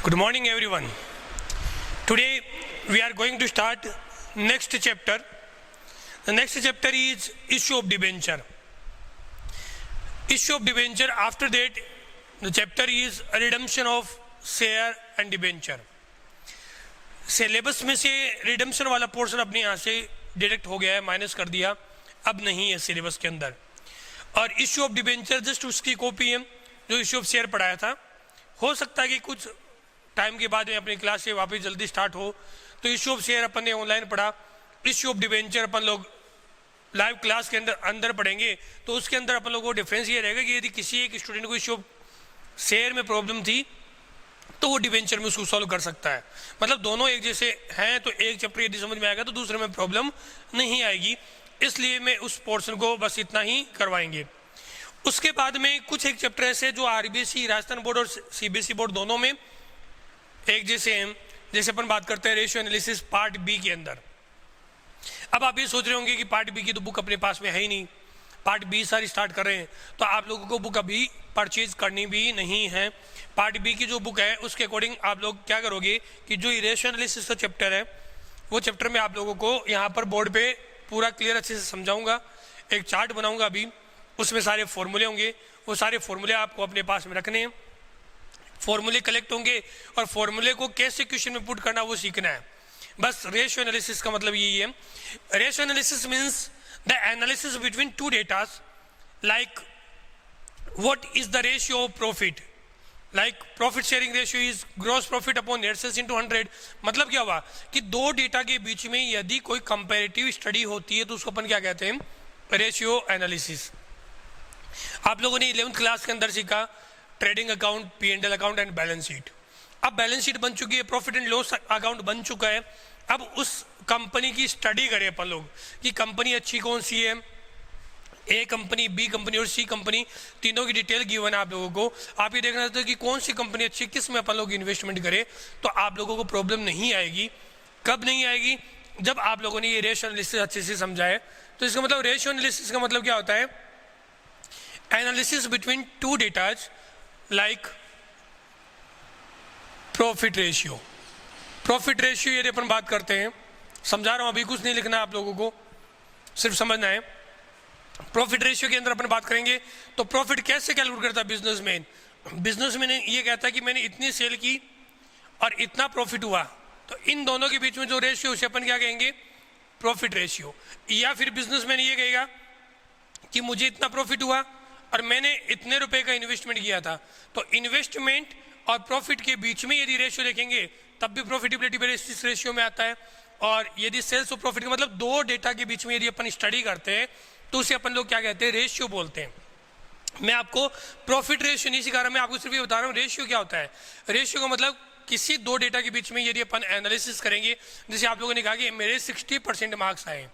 Good morning everyone. Today we are going to start next chapter. The next chapter is issue of debenture. Issue of debenture. After that the chapter is redemption of share and debenture. Syllabus में से redemption वाला portion अपने यहाँ से deduct हो गया है, minus कर दिया, अब नहीं है सिलेबस के अंदर. और इश्यू ऑफ डिबेंचर जस्ट उसकी कॉपी है जो इश्यू ऑफ शेयर पढ़ाया था. हो सकता है कि कुछ टाइम के बाद में अपनी क्लास से वापस जल्दी स्टार्ट हो, तो इश्यू ऑफ शेयर अपन ने ऑनलाइन पढ़ा, इश्यू ऑफ डिबेंचर अपन लोग लाइव क्लास के अंदर पढ़ेंगे. तो उसके अंदर अपन लोगों को डिफरेंस ये रहेगा कि यदि किसी एक स्टूडेंट को इश्यू ऑफ शेयर में प्रॉब्लम थी तो वो डिबेंचर में उसको सॉल्व कर सकता है. मतलब दोनों एक जैसे हैं, तो एक चैप्टर यदि समझ में आएगा तो दूसरे में प्रॉब्लम नहीं आएगी. इसलिए मैं उस पोर्शन को बस इतना ही करवाएंगे. उसके बाद में कुछ एक चैप्टर ऐसे जो आरबीएसई राजस्थान बोर्ड और सीबीएसई बोर्ड दोनों में एक जैसे हैं. जैसे अपन बात करते हैं रेशियो एनालिसिस पार्ट बी के अंदर. अब आप ये सोच रहे होंगे कि पार्ट बी की तो बुक अपने पास में है ही नहीं, पार्ट बी सारी स्टार्ट कर रहे हैं, तो आप लोगों को बुक अभी परचेज करनी भी नहीं है. पार्ट बी की जो बुक है उसके अकॉर्डिंग आप लोग क्या करोगे कि जो रेशियो एनालिसिस का चैप्टर है वो चैप्टर में आप लोगों को यहाँ पर बोर्ड पे पूरा क्लियर अच्छे से समझाऊंगा. एक चार्ट बनाऊंगा अभी, उसमें सारे फॉर्मूले होंगे, वो सारे फॉर्मूले आपको अपने पास में रखने हैं. फॉर्मूले कलेक्ट होंगे और फॉर्मूले को कैसे क्वेश्चन में पुट करना वो सीखना है. बस रेशियो एनालिसिस का मतलब यही है. Ratio analysis means the analysis between two datas, like what is the ratio of profit, like profit sharing ratio is gross profit upon net sales into 100. मतलब क्या हुआ कि दो डेटा के बीच में यदि कोई कंपैरेटिव स्टडी होती है तो उसको अपन क्या कहते हैं, रेशियो एनालिसिस. आप लोगों ने 11th क्लास के अंदर सीखा trading account, P&L account and balance sheet. अब बैलेंस शीट बन चुकी है, प्रॉफिट एंड लॉस अकाउंट बन चुका है. अब उस कंपनी की स्टडी करें अपन लोग कि कंपनी अच्छी कौन सी है, ए कंपनी, बी कंपनी और सी कंपनी, तीनों की डिटेल गिवन है आप लोगों को. आप ये देखना चाहते हो कि कौन सी कंपनी अच्छी, किस में अपन लोग इन्वेस्टमेंट करें, तो आप लोगों को प्रॉब्लम नहीं आएगी. कब नहीं आएगी? जब आप लोगों ने ये रेशियो एनालिसिस अच्छे से समझा है. तो इसका मतलब रेशियो एनालिसिस का मतलब क्या होता है, analysis between to datas like profit ratio. Profit ratio यदि अपन बात करते हैं, समझा रहा हूं, अभी कुछ नहीं लिखना है आप लोगों को, सिर्फ समझना है. प्रॉफिट रेशियो के अंदर अपन बात करेंगे तो प्रॉफिट कैसे कैलकुलेट करता है बिजनेसमैन. बिजनेसमैन ये कहता है कि मैंने इतनी सेल की और इतना प्रॉफिट हुआ, तो इन दोनों के बीच में जो रेशियो उसे अपन क्या कहेंगे, प्रॉफिट रेशियो. या फिर बिजनेसमैन ये कहेगा कि मुझे इतना प्रॉफिट हुआ और मैंने इतने रुपए का इन्वेस्टमेंट किया था, तो इन्वेस्टमेंट और प्रॉफिट के बीच में यदि रेशियो देखेंगे तब भी प्रॉफिटेबिलिटी बेसिस रेशियो में आता है. और यदि सेल्स और प्रॉफिट का मतलब दो डेटा के बीच में यदि अपन स्टडी करते हैं तो उसे अपन लोग क्या कहते हैं, रेशियो बोलते हैं. मैं आपको प्रॉफिट रेशियो नहीं सिखा रहा, मैं आपको सिर्फ ये बता रहा हूँ रेशियो क्या होता है. रेशियो का मतलब किसी दो डेटा के बीच में यदि अपन एनालिसिस करेंगे, जैसे आप लोगों ने कहा कि मेरे 60% मार्क्स आए.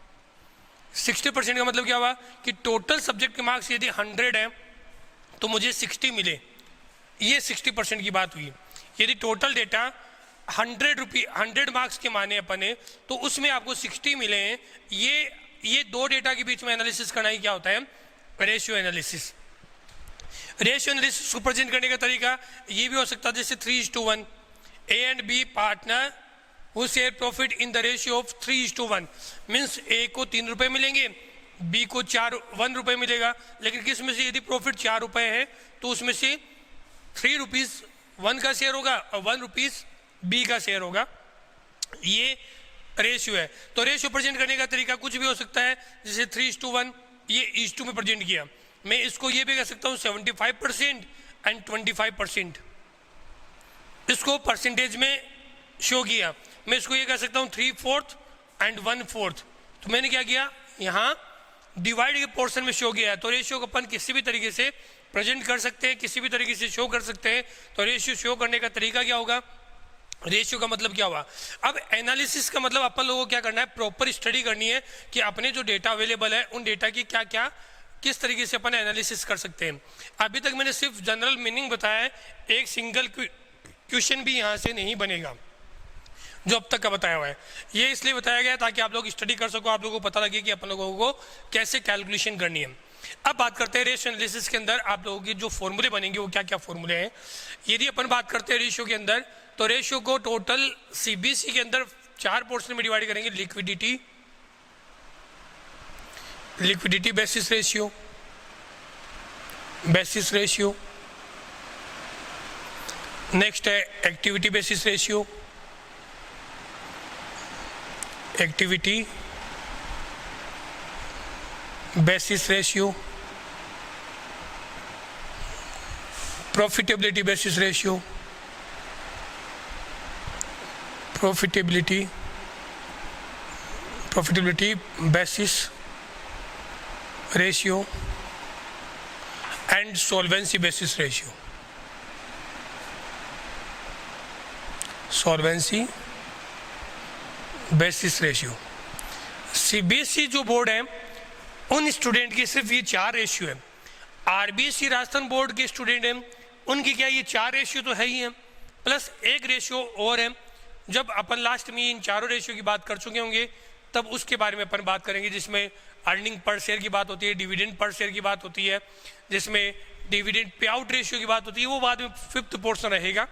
60% का मतलब क्या हुआ कि टोटल सब्जेक्ट के मार्क्स यदि 100 है तो मुझे 60 मिले, ये 60% की बात हुई. यदि टोटल डेटा 100 मार्क्स के माने अपने, तो उसमें आपको 60 मिले हैं. ये दो डेटा के बीच में एनालिसिस करना ही क्या होता है, रेशियो एनालिसिस. रेशियो एनालिसिस को प्रेजेंट करने का तरीका ये भी हो सकता है जैसे 3:1, A and B partner who share profit in the ratio of 3:1. Means A को 3 रुपए मिलेंगे, बी को 1 रुपए मिलेगा. लेकिन किस में से यदि प्रॉफिट 4 रुपए है तो उसमें से 3 रुपीज 1 का शेयर होगा और 1 रुपीज बी का शेयर होगा. ये रेशियो है. तो रेशियो प्रेजेंट करने का तरीका कुछ भी हो सकता है, जैसे 3:1 ये 1:2 में प्रेजेंट किया. मैं इसको ये भी कह सकता हूँ 75% एंड 25%, इसको परसेंटेज में शो किया. मैं इसको ये कह सकता हूँ 3/4 एंड 1/4. तो मैंने क्या किया, यहाँ डिवाइड के पोर्शन में शो किया है. तो रेशियो को अपन किसी भी तरीके से प्रेजेंट कर सकते हैं, किसी भी तरीके से शो कर सकते हैं. तो रेशियो शो करने का तरीका क्या होगा, रेशियो का मतलब क्या हुआ. अब एनालिसिस का मतलब अपन लोगों को क्या करना है, प्रॉपर स्टडी करनी है कि अपने जो डेटा अवेलेबल है उन डेटा की क्या क्या किस तरीके से अपन एनालिसिस कर सकते हैं. अभी तक मैंने सिर्फ जनरल मीनिंग बताया है, एक सिंगल क्वेश्चन भी यहाँ से नहीं बनेगा जो अब तक का बताया हुआ है. ये इसलिए बताया गया ताकि आप लोग स्टडी कर सको, आप लोगों को पता लगे कि अपन लोगों को कैसे कैलकुलेशन करनी है. अब बात करते हैं रेशियो एनालिसिस के अंदर आप लोगों के जो फॉर्मूले बनेंगे वो क्या क्या फॉर्मूले हैं. यदि अपन बात करते हैं रेशियो के अंदर तो रेशियो को टोटल सीबीसी के अंदर 4 पोर्शन में डिवाइड करेंगे। Liquidity, liquidity basis ratio, basis ratio, next है activity basis ratio, activity basis ratio, profitability basis ratio, profitability basis ratio and solvency basis ratio. Solvency basis ratio. CBSE जो board है उन student की सिर्फ ये 4 ratio है। RBSE Rajasthan board के student हैं उनकी क्या ये 4 रेशियो तो है ही है, प्लस एक रेशियो और है। जब अपन लास्ट में इन चारों रेशियो की बात कर चुके होंगे तब उसके बारे में अपन बात करेंगे, जिसमें अर्निंग पर शेयर की बात होती है, डिविडेंड पर शेयर की बात होती है, जिसमें डिविडेंड पे आउट रेशियो की बात होती है, वो बाद में 5th पोर्शन रहेगा।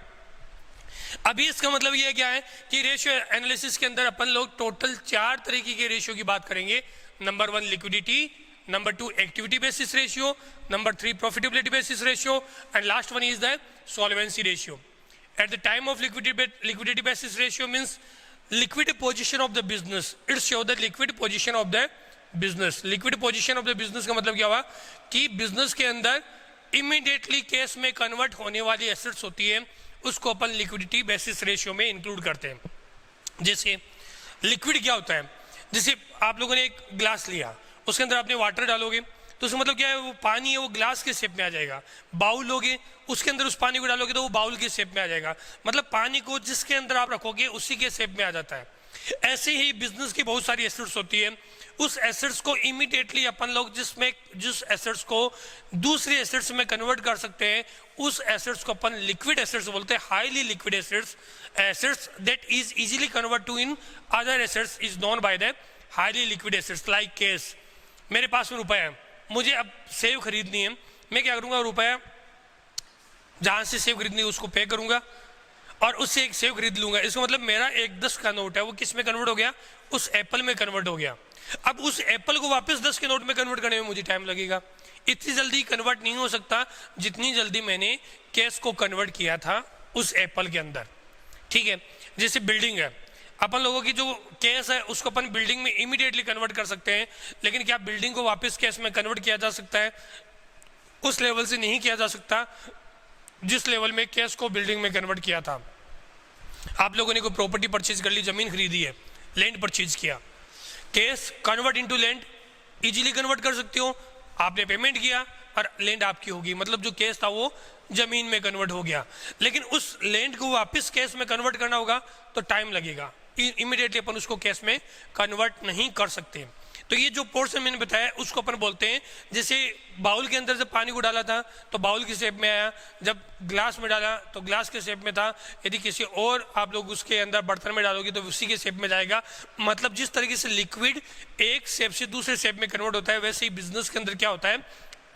अभी इसका मतलब ये क्या है कि रेशियो एनालिसिस के अंदर अपन लोग टोटल 4 तरीके के रेशियो की बात करेंगे। Number 1 liquidity, number 2 activity basis ratio, number 3 profitability basis ratio and last one is the solvency ratio. At the time of liquidity basis ratio means liquid position of the business. It shows the liquid position of the business. Liquid position of the business का मतलब क्या हुआ कि business के अंदर immediately cash में convert होने वाली एसेट्स होती है, उसको अपन लिक्विडिटी बेसिस रेशियो में इंक्लूड करते हैं। जैसे लिक्विड क्या होता है, जैसे आप लोगों ने एक ग्लास लिया, उसके अंदर आपने वाटर डालोगे तो उसका मतलब क्या है, वो पानी है वो ग्लास के शेप में आ जाएगा। बाउल लोगे उसके अंदर उस पानी को डालोगे तो वो बाउल के शेप में आ जाएगा। मतलब पानी को जिसके अंदर आप रखोगे उसी के शेप में आ जाता है। ऐसे ही बिजनेस की बहुत सारी एसेट्स होती है, उस एसेट्स को इमीडिएटली अपन लोग जिस एसेट्स को दूसरी एसेट्स में कन्वर्ट कर सकते हैं उस एसेट्स को अपन लिक्विड एसेट्स बोलते हैं। Highly liquid assets that is easily convert to in other assets is known by the highly liquid assets. Like case, मेरे पास में रुपया है, मुझे अब सेव खरीदनी है, मैं क्या करूंगा, रुपया जहां से सेव खरीदनी है उसको पे करूंगा और उससे एक सेव खरीद लूंगा। इसका मतलब मेरा एक 10 का नोट है वो किस में कन्वर्ट हो गया, उस एप्पल में कन्वर्ट हो गया। अब उस एप्पल को वापस 10 के नोट में कन्वर्ट करने में मुझे टाइम लगेगा। इतनी जल्दी कन्वर्ट नहीं हो सकता जितनी जल्दी मैंने कैश को कन्वर्ट किया था उस एप्पल के अंदर। ठीक है, जैसे बिल्डिंग है, अपन लोगों की जो कैश है उसको अपन बिल्डिंग में इमीडिएटली कन्वर्ट कर सकते हैं, लेकिन क्या बिल्डिंग को वापस कैश में कन्वर्ट किया जा सकता है, उस लेवल से नहीं किया जा सकता जिस लेवल में कैश को बिल्डिंग में कन्वर्ट किया था। आप लोगों ने कोई प्रॉपर्टी परचेज कर ली, जमीन खरीदी है, लैंड परचेज किया, cash convert into land easily convert कर सकते हो। आपने पेमेंट किया और लैंड आपकी होगी, मतलब जो कैश था वो जमीन में कन्वर्ट हो गया। लेकिन उस लैंड को वापस कैश में कन्वर्ट करना होगा तो टाइम लगेगा, इमीडिएटली अपन उसको कैश में कन्वर्ट नहीं कर सकते। तो ये जो पोर्शन मैंने बताया उसको अपन बोलते हैं, जैसे बाउल के अंदर जब पानी को डाला था तो बाउल की शेप में आया, जब ग्लास में डाला तो ग्लास के शेप में था, यदि किसी और आप लोग उसके अंदर बर्तन में डालोगे तो उसी के शेप में जाएगा। मतलब जिस तरीके से लिक्विड एक शेप से दूसरे शेप में कन्वर्ट होता है, वैसे ही बिजनेस के अंदर क्या होता है,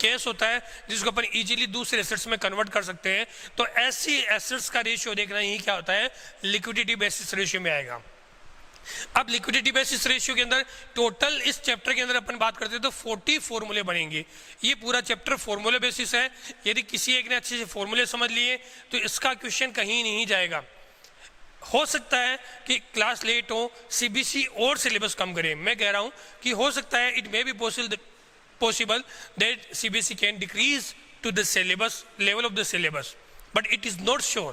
कैश होता है जिसको अपन इजीली दूसरे एसेट्स में कन्वर्ट कर सकते हैं। तो ऐसी एसेट्स का रेशियो देखना ही क्या होता है, लिक्विडिटी बेसिस रेशियो में आएगा। अब लिक्विडिटी बेसिस रेशियो के अंदर टोटल इस चैप्टर के अंदर अपन बात करते हैं तो 40 फॉर्मूले बनेंगे। ये पूरा चैप्टर फॉर्मूले बेसिस है। यदि किसी एक ने अच्छे से फॉर्मूले समझ लिए तो इसका क्वेश्चन कहीं नहीं जाएगा। हो सकता है कि क्लास लेट हो, सीबीसी और सिलेबस कम करे। मैं कह रहा हूं कि हो सकता है, it may be possible that CBSE can decrease to the syllabus level of the syllabus, but it is not sure.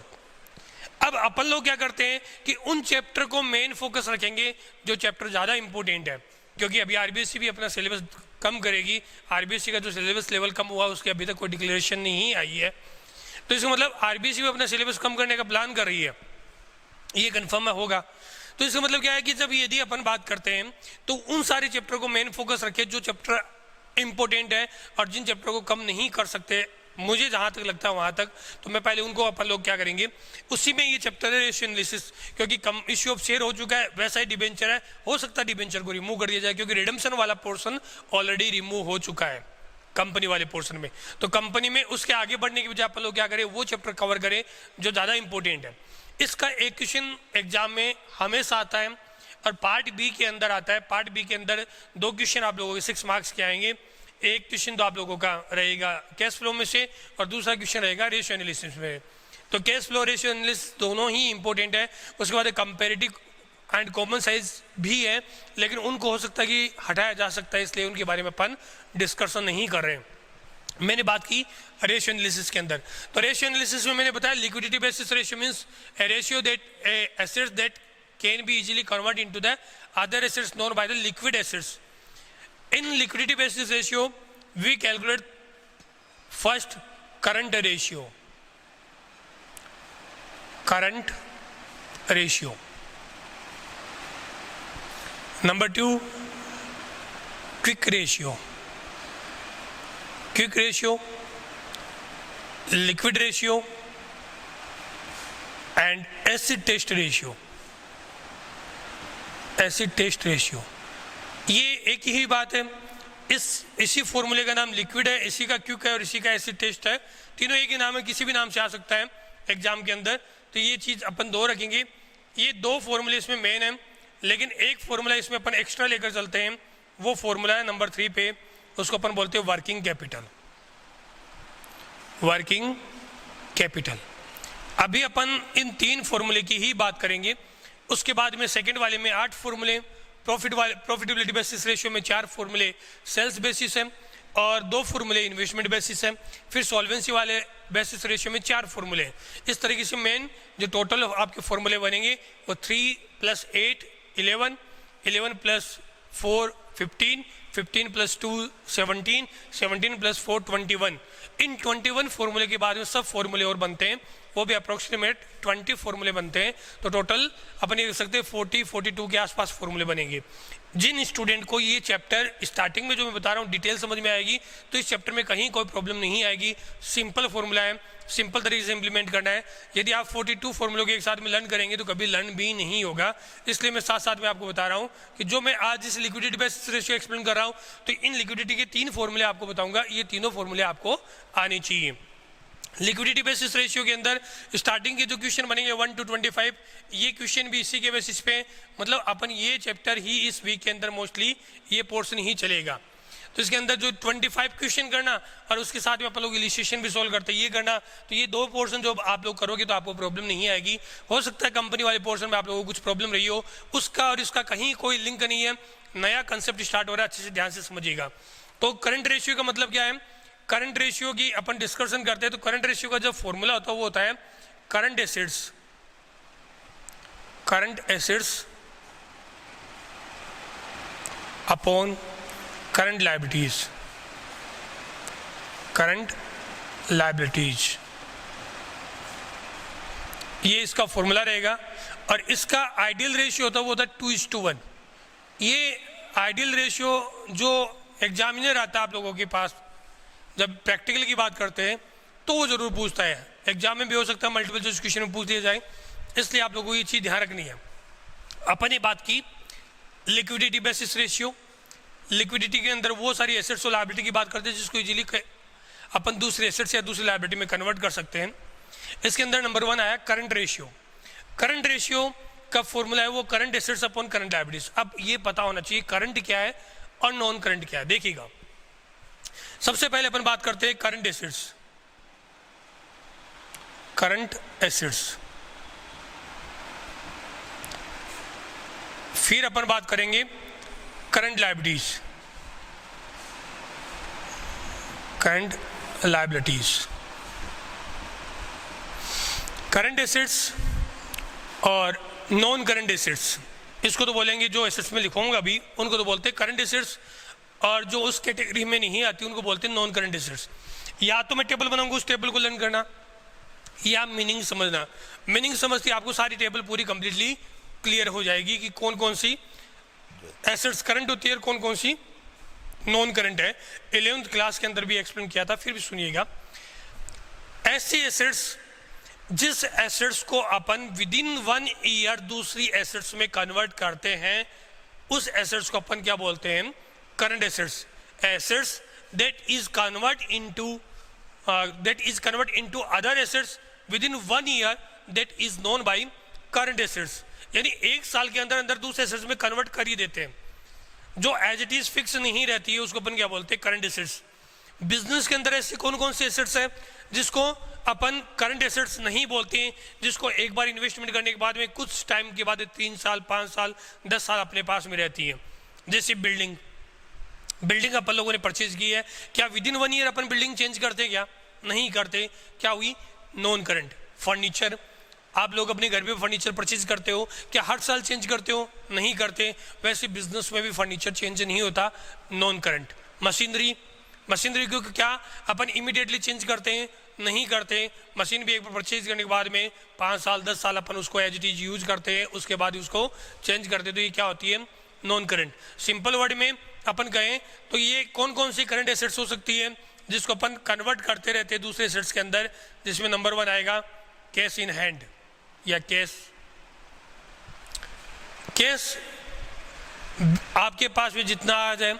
अब अपन लोग क्या करते हैं कि उन चैप्टर को मेन फोकस रखेंगे जो चैप्टर ज़्यादा इंपॉर्टेंट है, क्योंकि अभी आरबीएसई भी अपना सिलेबस कम करेगी। आरबीएसई का जो सिलेबस लेवल कम हुआ उसकी अभी तक कोई डिक्लेरेशन नहीं आई है, तो इसका मतलब आरबीएसई भी अपना सिलेबस कम करने का प्लान कर रही है, ये कन्फर्म होगा। तो इसका मतलब क्या है कि जब यदि अपन बात करते हैं तो उन सारे चैप्टर को मेन फोकस रखे जो चैप्टर इंपॉर्टेंट है, और जिन चैप्टर को कम नहीं कर सकते मुझे जहां तक लगता है वहां तक, तो मैं पहले उनको अपन लोग क्या करेंगे, उसी में ये चैप्टर है रेशियो एनालिसिस। क्योंकि कम इश्यू ऑफ शेयर हो चुका है, वैसा ही डिबेंचर है, हो सकता है डिबेंचर को रिमूव कर दिया जाए, क्योंकि रिडम्पशन वाला पोर्शन ऑलरेडी रिमूव हो चुका है कंपनी वाले पोर्शन में। तो कंपनी में उसके आगे बढ़ने की बजाय अपन लोग क्या करें, वो चैप्टर कवर करें जो ज़्यादा इंपॉर्टेंट है। इसका एक क्वेश्चन एग्जाम में हमेशा आता है और पार्ट बी के अंदर आता है। पार्ट बी के अंदर 2 क्वेश्चन आप लोगों के 6 मार्क्स के आएंगे। एक क्वेश्चन तो आप लोगों का रहेगा कैश फ्लो में से और दूसरा क्वेश्चन रहेगा रेशियो एनालिसिस में। तो कैश फ्लो रेशियो एनालिसिस दोनों ही इंपॉर्टेंट है। उसके बाद कंपैरेटिव एंड कॉमन साइज भी है, लेकिन उनको हो सकता है कि हटाया जा सकता है, इसलिए उनके बारे में अपन डिस्कशन नहीं कर रहे हैं। मैंने बात की रेशियो एनालिसिस के अंदर। तो रेशियो एनालिसिस में मैंने बताया liquidity basis ratio means a ratio that assets that can be easily convert into the other assets known by the liquid assets. In liquidity basis ratio we calculate first current ratio, current ratio. Number 2 quick ratio, quick ratio, liquid ratio and acid test ratio. Acid test ratio ये एक ही बात है। इसी फॉर्मूले का नाम liquid है, इसी का क्विक है और इसी का एसिड टेस्ट है। तीनों एक ही नाम है, किसी भी नाम से आ सकता है एग्जाम के अंदर। तो ये चीज अपन 2 रखेंगे। ये 2 फॉर्मूले इसमें मेन है, लेकिन एक फॉर्मूला इसमें अपन एक्स्ट्रा लेकर चलते हैं। वो फॉर्मूला है नंबर 3 पे, उसको अपन बोलते हैं वर्किंग कैपिटल। Working capital. अभी अपन इन 3 फॉर्मूले की ही बात करेंगे। उसके बाद में सेकंड वाले में 8 फॉर्मूले, प्रॉफिटेबिलिटी बेसिस रेशियो में 4 फॉर्मूले सेल्स बेसिस है और 2 फॉर्मूले इन्वेस्टमेंट बेसिस है। फिर सॉल्वेंसी वाले बेसिस रेशियो में 4 फॉर्मूले हैं। इस तरीके से मेन जो टोटल आपके फॉर्मूले बनेंगे वो 3 + 8 11, 11 + 4 15, 15 + 2 17, 17 + 4 21। इन 21 फॉर्मूले के बाद में सब फॉर्मूले और बनते हैं, वो भी अप्रोक्सीमेट 20 फॉर्मूले बनते हैं। तो टोटल अपन ये देख सकते हैं 40-42 के आसपास फॉर्मूले बनेंगे। जिन स्टूडेंट को ये चैप्टर स्टार्टिंग में जो मैं बता रहा हूँ डिटेल समझ में आएगी, तो इस चैप्टर में कहीं कोई प्रॉब्लम नहीं आएगी। सिंपल फॉर्मूला है, सिंपल तरीके से इंप्लीमेंट करना है। यदि आप 42 फॉर्मूलों के एक साथ में लर्न करेंगे तो कभी लर्न भी नहीं होगा। इसलिए मैं साथ साथ में आपको बता रहा हूँ कि जो मैं आज इस लिक्विडिटी बेसिस रेशियो एक्सप्लेन कर रहा हूँ, तो इन लिक्विडिटी के 3 फॉर्मूले आपको बताऊंगा। ये तीनों फॉर्मूले आपको आने चाहिए। लिक्विडिटी बेसिस रेशियो के अंदर स्टार्टिंग के जो क्वेश्चन बनेंगे 1 to 25, ये क्वेश्चन भी इसी के बेसिस पे, मतलब अपन ये चैप्टर ही इस वीक के अंदर मोस्टली ये पोर्शन ही चलेगा। तो इसके अंदर जो 25 क्वेश्चन करना और उसके साथ में अपन लोग इलिस्ट्रेशन भी सोल्व करते हैं, ये करना। तो ये 2 पोर्शन जो आप लोग करोगे तो आपको प्रॉब्लम नहीं आएगी। हो सकता है कंपनी वाले पोर्शन में आप लोगों को कुछ प्रॉब्लम रही हो, उसका और इसका कहीं कोई लिंक नहीं है। नया कंसेप्ट स्टार्ट हो रहा है, अच्छे से ध्यान से समझिएगा। तो करंट रेशियो का मतलब क्या है? करंट रेशियो की अपन डिस्कशन करते हैं तो करंट रेशियो का जो फॉर्मूला होता है वो होता है current assets, current assets upon current liabilities, current liabilities. ये इसका फॉर्मूला रहेगा और इसका आइडियल रेशियो होता है वो होता है 2:1। ये आइडियल रेशियो जो एग्जामिनर आता है आप लोगों के पास जब प्रैक्टिकल की बात करते हैं तो वो जरूर पूछता है। एग्जाम में भी हो सकता है मल्टीपल चॉइस क्वेश्चन में पूछ लिया जाए, इसलिए आप लोगों को ये चीज़ ध्यान रखनी है। अपन ने बात की लिक्विडिटी बेसिस रेशियो। लिक्विडिटी के अंदर वो सारी एसेट्स और लायबिलिटी की बात करते हैं जिसको इजीली अपन दूसरे एसेट्स या दूसरी लायबिलिटी में कन्वर्ट कर सकते हैं। इसके अंदर नंबर 1 आया करंट रेशियो। करंट रेशियो का फॉर्मूला है वो current assets upon current liabilities. अब ये पता होना चाहिए करंट क्या है और नॉन करंट क्या है। देखिएगा, सबसे पहले अपन बात करते हैं करंट एसेट्स, करंट एसेट्स। फिर अपन बात करेंगे current liabilities, current liabilities. Current assets और नॉन करंट एसेट्स, इसको तो बोलेंगे, जो एसेट्स में लिखूंगा अभी उनको तो बोलते हैं करंट एसेट्स, और जो उस कैटेगरी में नहीं आती उनको बोलते हैं नॉन करंट एसेट्स। या तो मैं टेबल बनाऊंगा, उस टेबल को लर्न करना, या मीनिंग समझना। मीनिंग समझती आपको सारी टेबल पूरी कंप्लीटली क्लियर हो जाएगी कि कौन कौन सी एसेट्स करंट होती है और कौन कौन सी नॉन करंट है। 11th क्लास के अंदर भी एक्सप्लेन किया था, फिर भी सुनिएगा। ऐसी एसेट्स जिस एसेट्स को अपन विदिन 1 ईयर दूसरी एसेट्स में कन्वर्ट करते हैं, उस एसेट्स को अपन क्या बोलते हैं? Current assets. Assets that is convert into other assets within 1 year that is known by current assets, यानी एक साल के अंदर अंदर दूसरे एसेट्स में कन्वर्ट कर ही देते हैं। जो एज इट इज फिक्स नहीं रहती है उसको अपन क्या बोलते हैं, करंट एसेट्स। बिजनेस के अंदर ऐसे कौन कौन से एसेट्स है जिसको अपन करंट एसेट्स नहीं बोलते हैं, जिसको एक बार इन्वेस्टमेंट करने के बाद में कुछ टाइम के बाद 3 साल 5 साल 10 साल अपने पास में रहती है। जैसे बिल्डिंग अपन लोगों ने परचेज की है, क्या with in 1 year upon building change करते क्या, नहीं करते, क्या हुई, नॉन करंट। फर्नीचर, आप लोग अपने घर पे फर्नीचर परचेज करते हो, क्या हर साल चेंज करते हो, नहीं करते। वैसे बिजनेस में भी फर्नीचर चेंज नहीं होता, नॉन करंट। मशीनरी को क्या अपन इमीडिएटली चेंज करते हैं, नहीं करते। मशीन भी एक बार परचेज करने के बाद में 5 साल 10 साल अपन उसको एज इट इज यूज करते हैं, उसके बाद उसको चेंज करते हैं, तो ये क्या होती है, नॉन करंट। सिंपल वर्ड में अपन कहें तो ये कौन कौन सी करंट एसेट्स हो सकती है जिसको अपन कन्वर्ट करते रहते हैं दूसरे एसेट्स के अंदर, जिसमें नंबर 1 आएगा कैश इन हैंड या कैश आपके पास में जितना आ जाए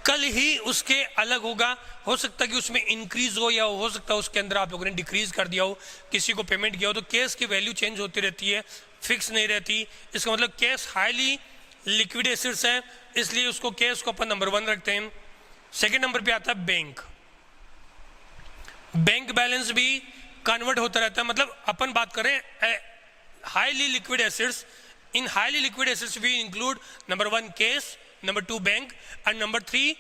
कल ही उसके अलग होगा, हो सकता है कि उसमें इंक्रीज हो या हो सकता है उसके अंदर आप लोगों ने डिक्रीज कर दिया हो, किसी को पेमेंट किया हो, तो कैश की वैल्यू चेंज होती रहती है, फिक्स नहीं रहती। इसका मतलब कैश हाईली लिक्विड एसेट्स है, इसलिए उसको कैश को अपन नंबर 1 रखते हैं। सेकेंड नंबर पे आता है बैंक बैलेंस भी कन्वर्ट होता रहता है, मतलब अपन बात करें highly liquid assets, in highly liquid assets we include number 1 cash, number 2 bank and number 3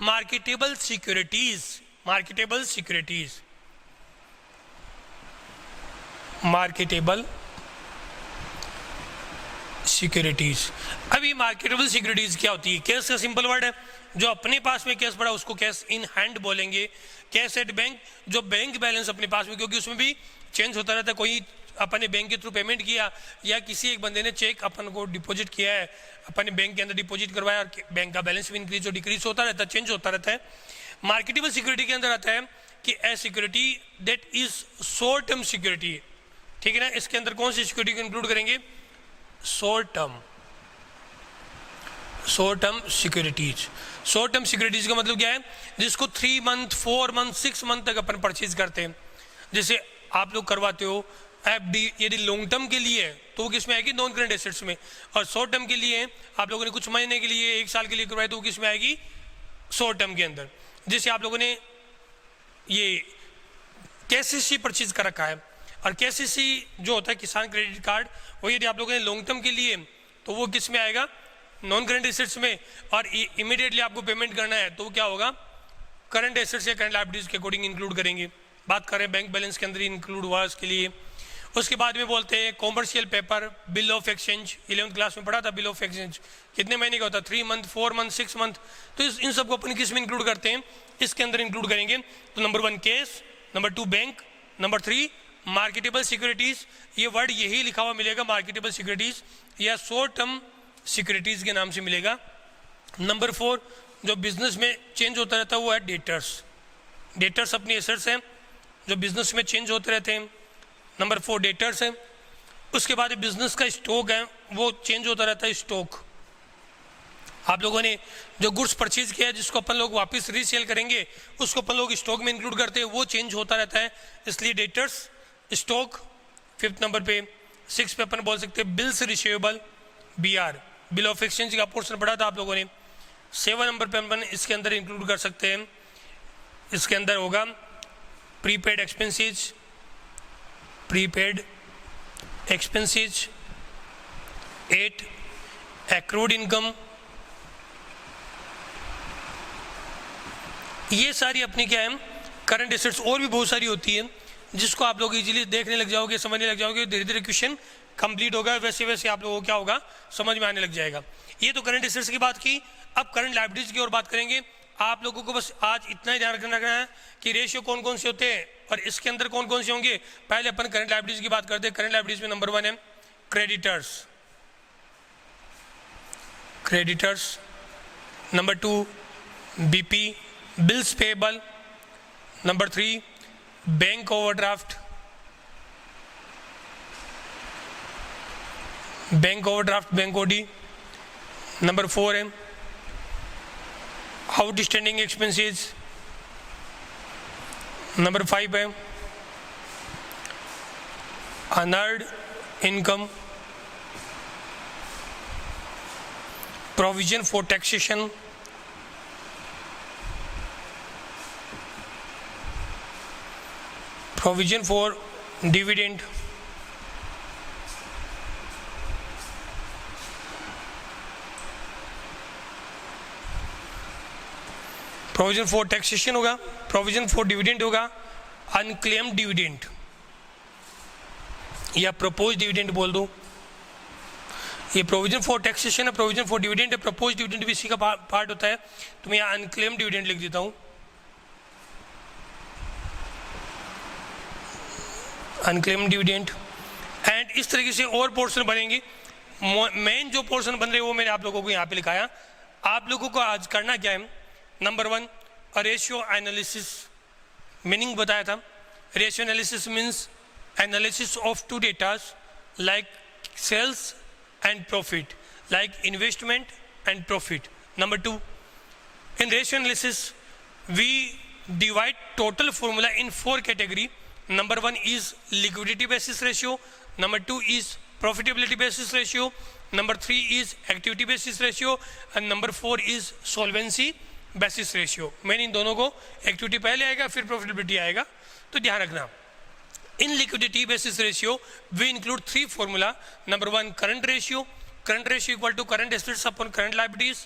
marketable securities। marketable securities। अभी मार्केटेबल सिक्योरिटीज क्या होती है, कैश का सिंपल वर्ड है, जो अपने पास में कैश पड़ा उसको कैश इन हैंड बोलेंगे। कैश एट बैंक, जो बैंक बैलेंस अपने पास में, क्योंकि उसमें भी चेंज होता रहता है, कोई अपन ने बैंक के थ्रू पेमेंट किया या किसी एक बंदे ने चेक अपन को डिपॉजिट किया है, अपन ने बैंक के अंदर डिपॉजिट करवाया और बैंक का बैलेंस भी इंक्रीज और डिक्रीज होता रहता है, चेंज होता रहता है। मार्केटेबल सिक्योरिटी के अंदर आता है कि a security that is short term security, ठीक है ना। इसके अंदर कौन सी सिक्योरिटी को इंक्लूड करेंगे, short term securities. Short term securities का मतलब क्या है, जिसको 3 मंथ 4 मंथ 6 मंथ तक अपन परचेज करते हैं। जैसे आप लोग करवाते हो एफडी, यदि लॉन्ग टर्म के लिए है तो वो किस में आएगी, नॉन करंट एसेट्स में, और शॉर्ट टर्म के लिए आप लोगों ने कुछ महीने के लिए 1 साल के लिए करवाया तो वो किस में आएगी, शॉर्ट टर्म के अंदर। जैसे आप लोगों ने ये केसीसी परचेज कर रखा है, और केसीसी जो होता है किसान क्रेडिट कार्ड, वो यदि आप लोगों ने लॉन्ग टर्म के लिए तो वो किस में आएगा, नॉन करंट एसेट्स में, और इमीडिएटली आपको पेमेंट करना है तो वो क्या होगा, करंट एसेट्स या करंट लायबिलिटीज के अकॉर्डिंग इंक्लूड करेंगे। बात करें बैंक बैलेंस के अंदर इंक्लूड हुआ उसके लिए। उसके बाद में बोलते हैं commercial paper, bill of exchange, 11th class में पढ़ा था बिल ऑफ एक्सचेंज कितने महीने का होता है, 3 मंथ 4 मंथ 6 मंथ, तो इन सबको अपन किस में इंक्लूड करते हैं, इसके अंदर इंक्लूड करेंगे। तो number 1 case, number 2 bank, number 3 marketable securities. ये वर्ड यही लिखा हुआ मिलेगा, मार्केटेबल सिक्योरिटीज या शॉर्ट टर्म सिक्योरिटीज के नाम से मिलेगा। नंबर 4 जो बिजनेस में चेंज होता रहता है वो है डेटर्स अपनी एसेट्स हैं जो बिजनेस में चेंज होते रहते हैं। नंबर 4 डेटर्स है। उसके बाद बिजनेस का स्टॉक है वो चेंज होता रहता है, स्टॉक। आप लोगों ने जो गुड्स परचेज किया है जिसको अपन लोग वापस रीसेल करेंगे उसको अपन लोग स्टॉक में इंक्लूड करते हैं, वो चेंज होता रहता है, इसलिए डेटर्स, स्टॉक। 5th नंबर पे 6 पे अपन बोल सकते हैं bills receivable, BR, bill of exchange का पोर्शन पढ़ा था आप लोगों ने। 7 नंबर पे अपन इसके अंदर इंक्लूड कर सकते हैं, इसके अंदर होगा प्रीपेड एक्सपेंसेस, 8 एक्रूड इनकम। ये सारी अपनी क्या है, करंट एसेट्स। और भी बहुत सारी होती है जिसको आप लोग इजीली देखने लग जाओगे, समझने लग जाओगे, धीरे धीरे क्वेश्चन कंप्लीट होगा, वैसे वैसे आप लोगों को क्या होगा, समझ में आने लग जाएगा। ये तो करंट एसेट्स की बात की। अब करंट लायबिलिटीज की ओर बात करेंगे। आप लोगों को बस आज इतना ही ध्यान रखना है कि रेशियो कौन कौन से होते हैं और इसके अंदर कौन कौन से होंगे। पहले अपन करंट लायबिलिटीज की बात करते हैं। करंट लायबिलिटीज में नंबर 1 है creditors, number 2 BP, bills payable, number 3 bank overdraft, bank OD, number 4 है आउटस्टैंडिंग एक्सपेंसेस, नंबर 5 है unearned income, provision for taxation, provision for dividend, provision for taxation होगा, प्रोविजन फॉर डिविडेंड होगा, unclaimed dividend या propose dividend बोल दो। ये provision for taxation है, provision for dividend है, प्रपोज डिविडेंड भी इसी का पार्ट होता है, तो मैं यहाँ अनक्लेम्ड डिविडेंड लिख देता हूँ, अनक्लेम्ड डिविडेंड। एंड इस तरीके से और पोर्शन बनेंगे। मेन जो पोर्शन बन रहे हैं वो मैंने आप लोगों को यहाँ पे लिखाया। आप लोगों को आज करना क्या है, नंबर 1 रेशियो एनालिसिस, मीनिंग बताया था। Ratio analysis means analysis of two datas like sales and profit, like investment and profit. Number 2, in ratio analysis we divide total formula in 4 category. Number 1 is liquidity basis ratio, number 2 is profitability basis ratio, number 3 is activity basis ratio and number 4 is solvency basis ratio. मैंने इन दोनों को activity पहले आएगा फिर profitability आएगा, तो ध्यान रखना। In liquidity basis ratio we include 3 formula. Number 1 current ratio equal to current assets upon current liabilities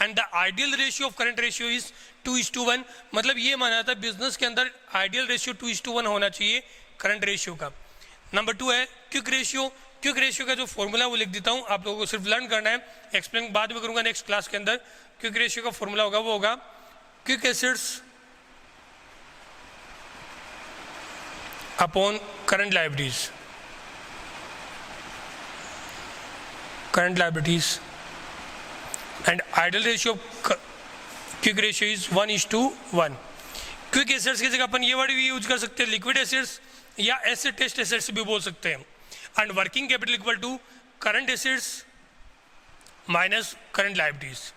and the ideal ratio of current ratio is 2:1. मतलब ये माना था बिजनेस के अंदर आइडियल रेशियो 2:1 होना चाहिए करंट रेशियो का। नंबर 2 है क्विक रेशियो। क्विक रेशियो का जो फॉर्मूला वो लिख देता हूँ, आप लोगों को सिर्फ लर्न करना है, एक्सप्लेन बाद में करूँगा नेक्स्ट क्लास के अंदर। क्विक रेशियो का फॉर्मूला होगा वो होगा quick assets upon current liabilities, current liabilities and ideal ratio of quick ratio is 1:1. Quick assets की जगह अपन ये वर्ड भी यूज कर सकते हैं, लिक्विड एसेट्स या एसेट टेस्ट एसेट्स भी बोल सकते हैं। And working capital equal to current assets minus current liabilities.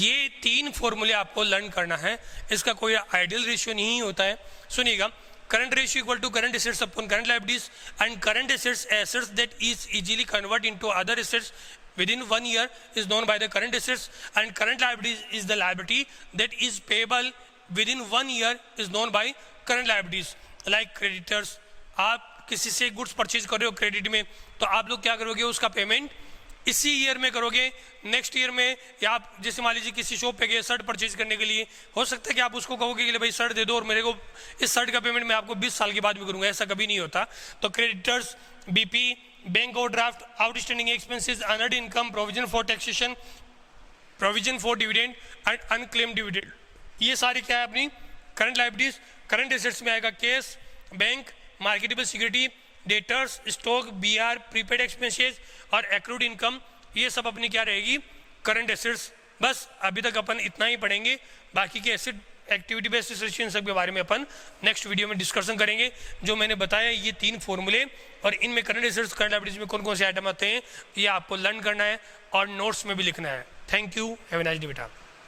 ये 3 फॉर्मूले आपको लर्न करना है, इसका कोई आइडियल रेशियो नहीं होता है। सुनिएगा, current ratio equal to current assets upon current liabilities and current assets that is easily convert into other assets within 1 year is known by the current assets and current liabilities is the liability that is payable within 1 year is known by current liabilities. Like creditors, आप किसी से goods purchase कर रहे हो credit में, तो आप लोग क्या करोगे, उसका पेमेंट इसी ईयर में करोगे, नेक्स्ट ईयर में, या आप जैसे मान लीजिए किसी शॉप पे गए शर्ट परचेज करने के लिए, हो सकता है कि आप उसको कहोगे कि भाई शर्ट दे दो और मेरे को इस शर्ट का पेमेंट मैं आपको 20 साल के बाद भी करूंगा, ऐसा कभी नहीं होता। तो creditors, BP, bank overdraft, outstanding expenses, unearned income, provision for taxation, provision for dividend and unclaimed dividend, ये सारी क्या है अपनी करंट लायबिलिटीज। करंट एसेट्स में आएगा cash, bank, marketable security, debtors, stock, BR, prepaid expenses और एक्रूड इनकम, ये सब अपनी क्या रहेगी करंट एसेट्स। बस अभी तक अपन इतना ही पढ़ेंगे, बाकी के asset activity based ratio in सब के बारे में अपन नेक्स्ट वीडियो में डिस्कशन करेंगे। जो मैंने बताया ये 3 फॉर्मूले और इनमें करंट एसेट्स करंट लायबिलिटीज में कौन कौन से आइटम आते हैं ये आपको लर्न करना है और नोट्स में भी लिखना है। Thank you, have a nice day बेटा।